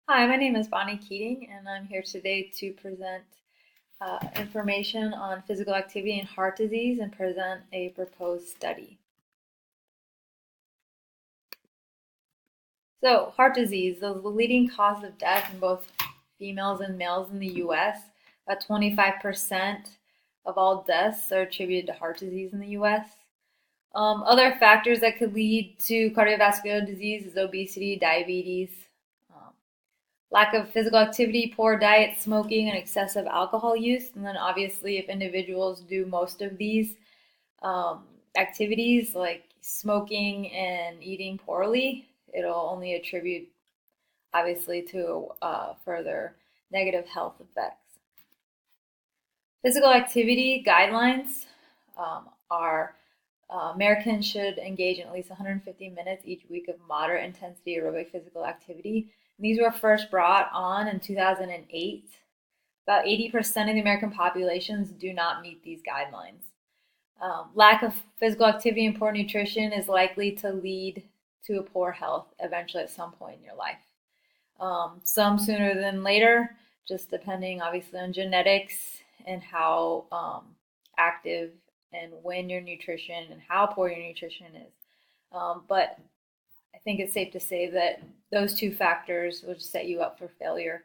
Hi, my name is Bonnie Keating, and I'm here today to present information on physical activity and heart disease and present a proposed study. So, heart disease is the leading cause of death in both females and males in the US. About 25% of all deaths are attributed to heart disease in the US. Other factors that could lead to cardiovascular disease is obesity, diabetes, um, lack of physical activity, poor diet, smoking, and excessive alcohol use. And then obviously, if individuals do most of these um, activities like smoking and eating poorly, it'll only attribute obviously to further negative health effects. Physical activity guidelines are Americans should engage in at least 150 minutes each week of moderate intensity aerobic physical activity. These were first brought on in 2008. About 80% of the American populations do not meet these guidelines. Lack of physical activity and poor nutrition is likely to lead to a poor health eventually at some point in your life. Some sooner than later, just depending obviously on genetics and how active and when your nutrition and how poor your nutrition is. But I think it's safe to say that those two factors will just set you up for failure.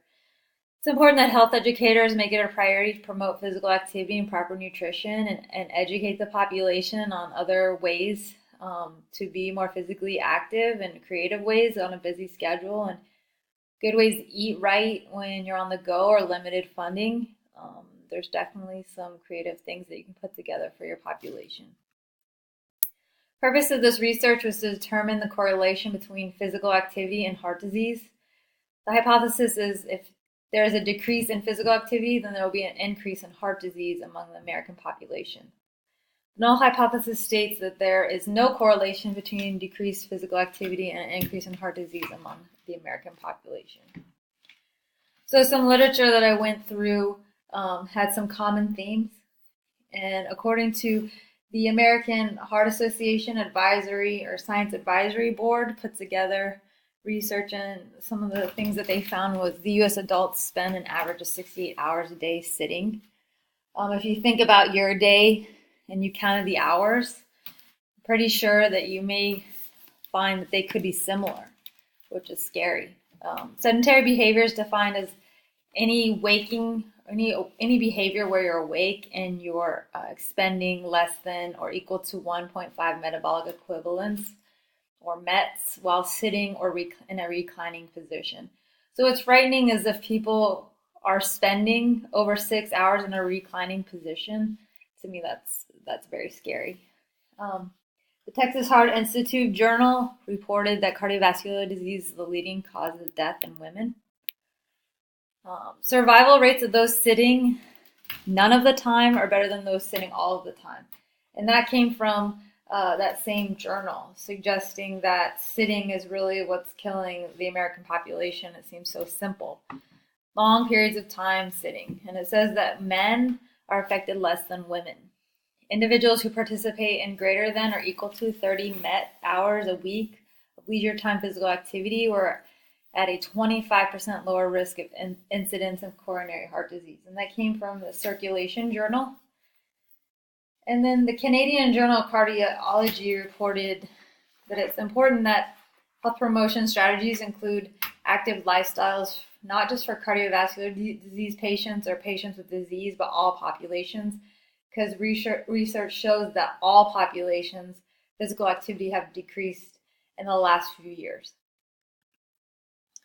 It's important that health educators make it a priority to promote physical activity and proper nutrition and educate the population on other ways to be more physically active and creative ways on a busy schedule and good ways to eat right when you're on the go or limited funding. There's definitely some creative things that you can put together for your population. Purpose of this research was to determine the correlation between physical activity and heart disease. The hypothesis is if there is a decrease in physical activity, then there will be an increase in heart disease among the American population. The null hypothesis states that there is no correlation between decreased physical activity and an increase in heart disease among the American population. So some literature that I went through had some common themes. And according to the American Heart Association Advisory or Science Advisory Board put together research, and some of the things that they found was the U.S. adults spend an average of 68 hours a day sitting. If you think about your day and you counted the hours, I'm pretty sure that you may find that they could be similar, which is scary. Sedentary behavior is defined as any behavior where you're awake and you're expending less than or equal to 1.5 metabolic equivalents or METs while sitting or in a reclining position. So what's frightening is if people are spending over 6 hours in a reclining position. To me, that's very scary. The Texas Heart Institute Journal reported that cardiovascular disease is the leading cause of death in women. Survival rates of those sitting none of the time are better than those sitting all of the time. And that came from that same journal, suggesting that sitting is really what's killing the American population. It seems so simple. Long periods of time sitting. And it says that men are affected less than women. Individuals who participate in greater than or equal to 30 MET hours a week of leisure time physical activity were at a 25% lower risk of incidence of coronary heart disease. And that came from the Circulation Journal. And then the Canadian Journal of Cardiology reported that it's important that health promotion strategies include active lifestyles, not just for cardiovascular disease patients or patients with disease, but all populations, because research shows that all populations' physical activity have decreased in the last few years.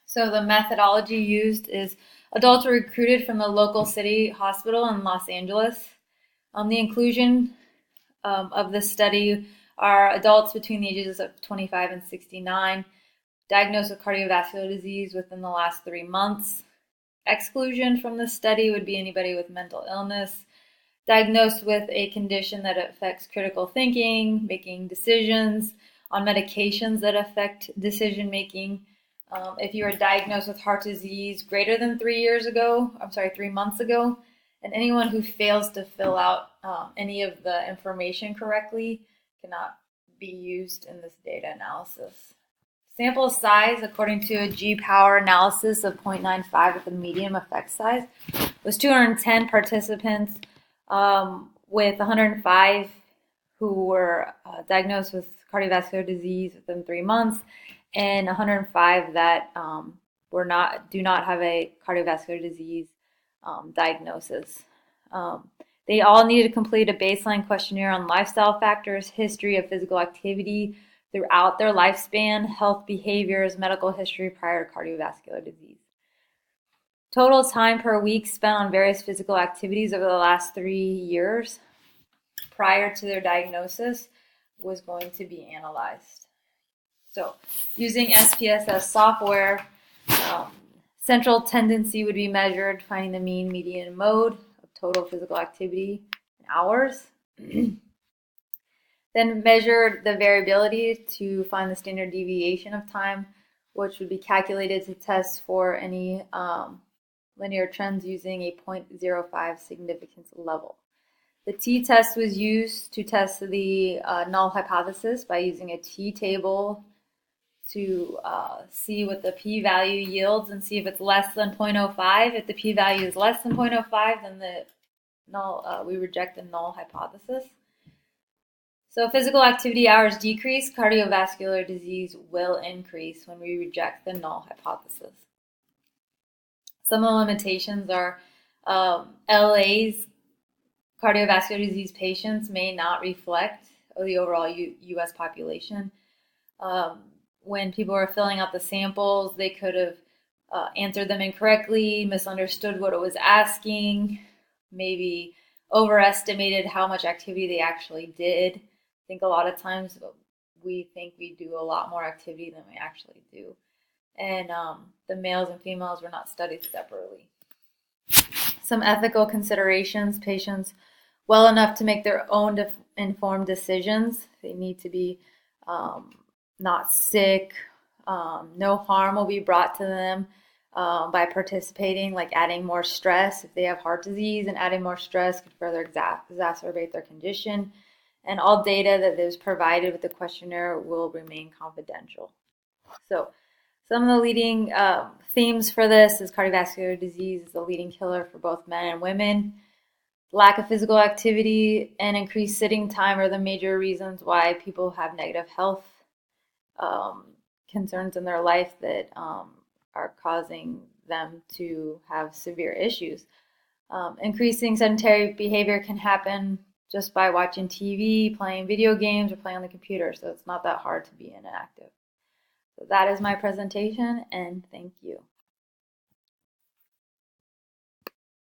So the methodology used is adults were recruited from the local city hospital in Los Angeles. The inclusion of this study are adults between the ages of 25 and 69, diagnosed with cardiovascular disease within the last 3 months. Exclusion from the study would be anybody with mental illness, diagnosed with a condition that affects critical thinking, making decisions, on medications that affect decision making. If you were diagnosed with heart disease greater than 3 months ago, and anyone who fails to fill out any of the information correctly cannot be used in this data analysis. Sample size, according to a G-Power analysis of 0.95 with a medium effect size, was 210 participants with 105 who were diagnosed with cardiovascular disease within 3 months, and 105 that do not have a cardiovascular disease diagnosis. They all needed to complete a baseline questionnaire on lifestyle factors, history of physical activity throughout their lifespan, health behaviors, medical history prior to cardiovascular disease. Total time per week spent on various physical activities over the last 3 years prior to their diagnosis was going to be analyzed. So using SPSS software, central tendency would be measured, finding the mean, median, and mode of total physical activity in hours. Then measure the variability to find the standard deviation of time, which would be calculated to test for any linear trends using a 0.05 significance level. The t-test was used to test the null hypothesis by using a t-table to see what the p-value yields and see if it's less than 0.05. If the p-value is less than 0.05, then we reject the null hypothesis. So physical activity hours decrease, cardiovascular disease will increase when we reject the null hypothesis. Some of the limitations are LA's cardiovascular disease patients may not reflect the overall U.S. population. When people were filling out the samples, they could have answered them incorrectly, misunderstood what it was asking, maybe overestimated how much activity they actually did. I think a lot of times we think we do a lot more activity than we actually do. And the males and females were not studied separately. Some ethical considerations: patients well enough to make their own informed decisions. They need to be not sick. No harm will be brought to them by participating, like adding more stress. If they have heart disease, and adding more stress could further exacerbate their condition. And all data that is provided with the questionnaire will remain confidential. So some of the leading themes for this is cardiovascular disease is the leading killer for both men and women. Lack of physical activity and increased sitting time are the major reasons why people have negative health concerns in their life that are causing them to have severe issues. Increasing sedentary behavior can happen just by watching TV, playing video games, or playing on the computer, so it's not that hard to be inactive. So that is my presentation, and thank you.